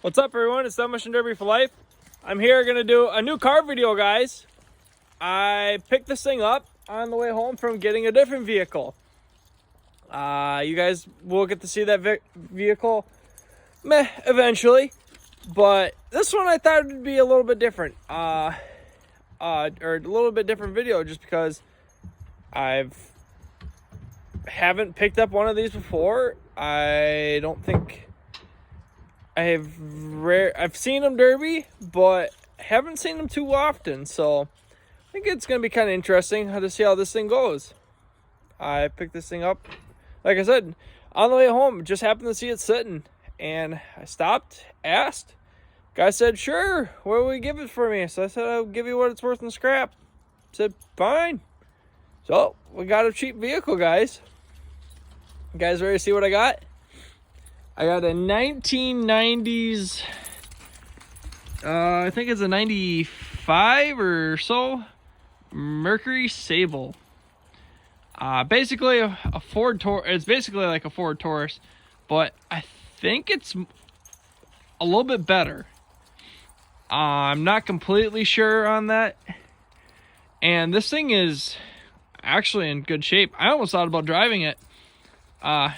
What's up, everyone? It's Demolition Derby for Life. I'm here gonna do a new car video, guys. I picked this thing up on the way home from getting a different vehicle. You guys will get to see that vehicle eventually, but this one I thought would be a little bit different, or a little bit different video, just because haven't picked up one of these before. I don't think I've seen them derby, but haven't seen them too often. So I think it's gonna be kind of interesting to see how this thing goes. I picked this thing up, like I said, on the way home. Just happened to see it sitting, and I stopped, asked. Guy said, "Sure, what will you give it for me?" So I said, "I'll give you what it's worth in scrap." Said, "Fine." So we got a cheap vehicle, guys. You guys ready to see what I got? I got a 1990s, I think it's a 95 or so, Mercury Sable. Basically a Ford Taurus. It's basically like a Ford Taurus, but I think it's a little bit better. I'm not completely sure on that. And this thing is actually in good shape. I almost thought about driving it.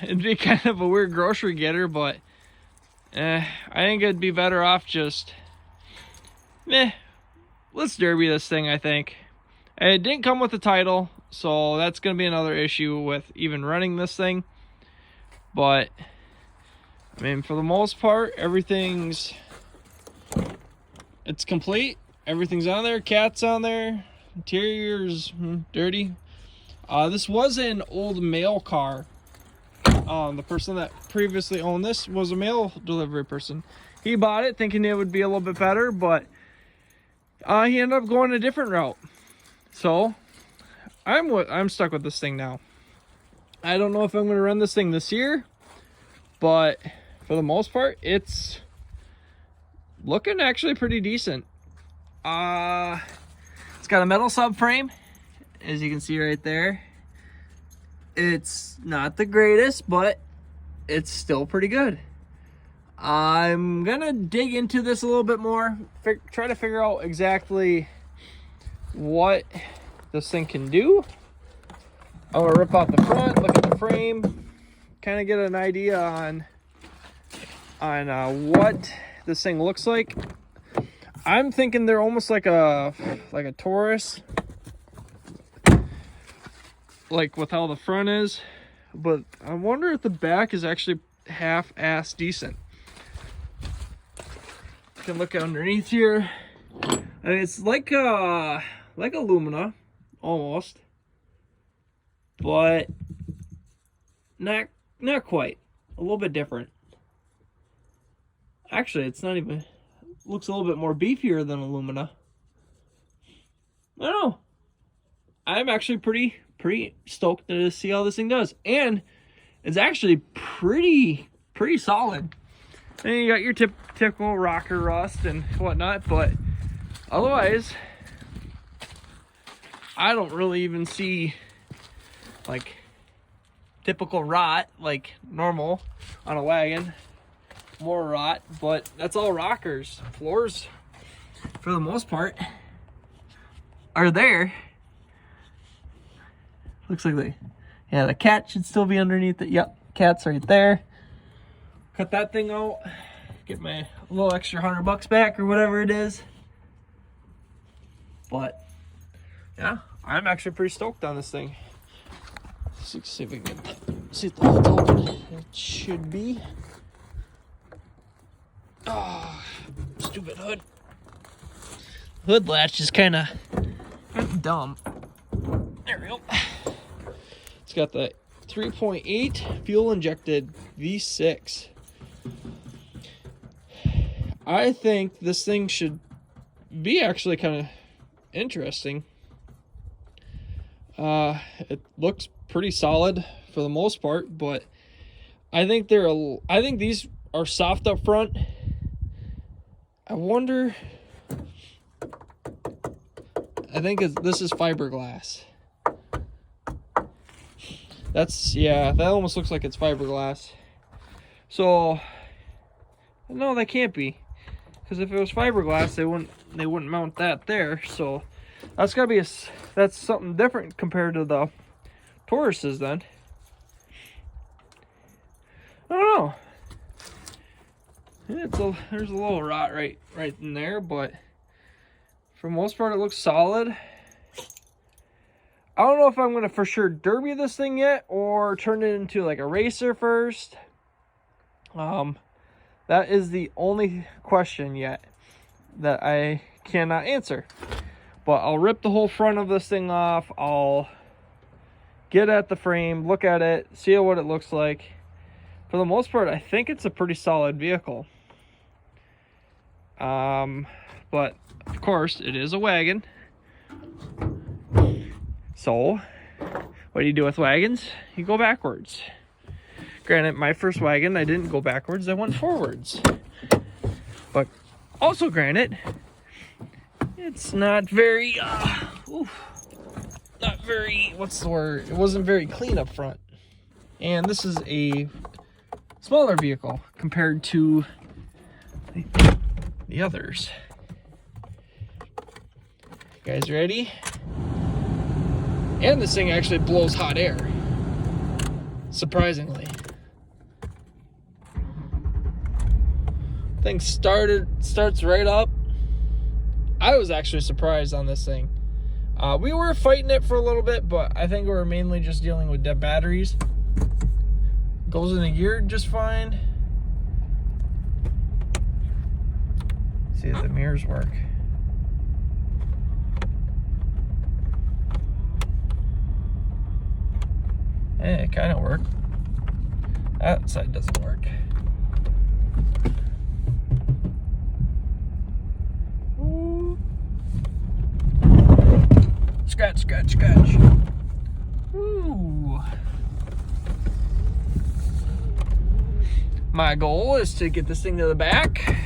It'd be kind of a weird grocery getter, but I think it'd be better off just let's derby this thing. I think it didn't come with the title, so that's gonna be another issue with even running this thing. But I mean, for the most part, it's complete. Everything's on there. Cat's on there. Interior's dirty. This was an old mail car. The person that previously owned this was a mail delivery person. He bought it thinking it would be a little bit better, but he ended up going a different route. So I'm stuck with this thing now. I don't know if I'm going to run this thing this year, but for the most part, it's looking actually pretty decent. It's got a metal subframe, as you can see right there. It's not the greatest, but it's still pretty good. I'm gonna dig into this a little bit more, try to figure out exactly what this thing can do. I'm gonna rip out the front, look at the frame, kind of get an idea on what this thing looks like. I'm thinking they're almost like a Taurus, like with how the front is, but I wonder if the back is actually half-ass decent. You can look underneath here. I mean, it's like a Lumina almost, but not quite. A little bit different. Actually, it's not even. Looks a little bit more beefier than a Lumina. I don't know. I'm actually pretty stoked to see how this thing does, and it's actually pretty solid. And you got your typical rocker rust and whatnot, but otherwise I don't really even see like typical rot like normal on a wagon. More rot, but that's all rockers. Floors, for the most part, are there. Looks like the cat should still be underneath it. Yep, cat's right there. Cut that thing out. Get my little extra $100 back or whatever it is. But yeah, I'm actually pretty stoked on this thing. Let's see if we can see if the hood's open. It should be. Oh, stupid hood. Hood latch is kind of dumb. There we go. It's got the 3.8 fuel injected V6. I think this thing should be actually kind of interesting. It looks pretty solid for the most part, but I think these are soft up front. I wonder. I think this is fiberglass. That almost looks like it's fiberglass. So No, they can't be, because if it was fiberglass, they wouldn't mount that there. So that's gotta be that's something different compared to the Tauruses then. I don't know. There's a little rot right in there, but for the most part it looks solid. I don't know if I'm gonna for sure derby this thing yet or turn it into like a racer first. That is the only question yet that I cannot answer. But I'll rip the whole front of this thing off. I'll get at the frame, look at it, see what it looks like. For the most part, I think it's a pretty solid vehicle. But of course it is a wagon. So what do you do with wagons? You go backwards. Granted, my first wagon, I didn't go backwards, I went forwards. But also granted, it's not very, not very, what's the word? It wasn't very clean up front. And this is a smaller vehicle compared to the others. You guys ready? And this thing actually blows hot air, surprisingly. Thing starts right up. I was actually surprised on this thing. We were fighting it for a little bit, but I think we were mainly just dealing with dead batteries. Goes in a gear just fine. See if the mirrors work. It kind of worked. That side doesn't work. Ooh. Scratch, scratch, scratch. Ooh. My goal is to get this thing to the back,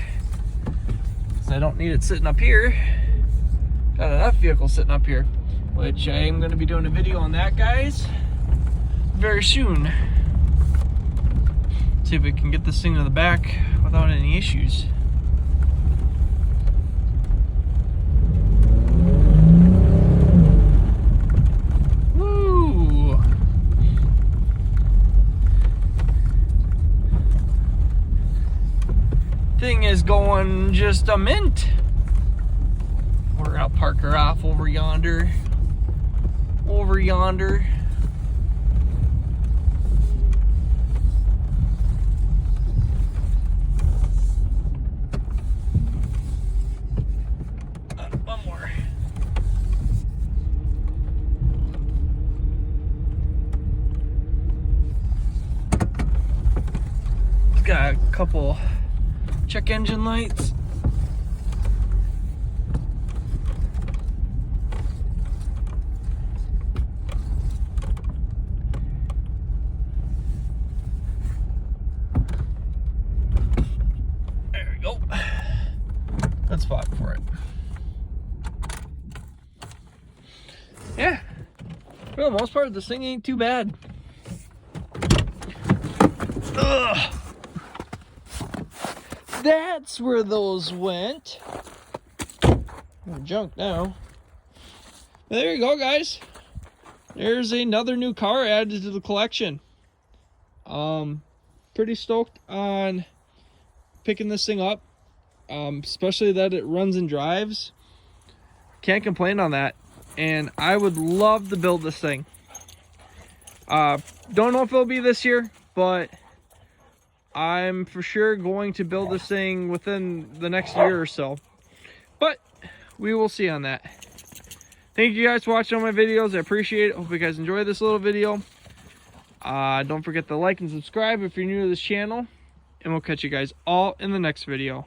so I don't need it sitting up here. Got enough vehicle sitting up here, which I am going to be doing a video on that, guys, very soon. See if we can get this thing to the back without any issues. Woo! Thing is going just a mint. I'll park her off over yonder. Over yonder. One more. It's got a couple check engine lights. There we go. Good spot for it. Yeah, for the most part, this thing ain't too bad. Ugh. That's where those went. They're junk now. But there you go, guys. There's another new car added to the collection. Pretty stoked on picking this thing up. Especially that it runs and drives. Can't complain on that. And I would love to build this thing. Don't know if it'll be this year, but I'm for sure going to build this thing within the next year or so. But we will see on that. Thank you guys for watching all my videos. I appreciate it. Hope you guys enjoyed this little video. Don't forget to like and subscribe if you're new to this channel. And we'll catch you guys all in the next video.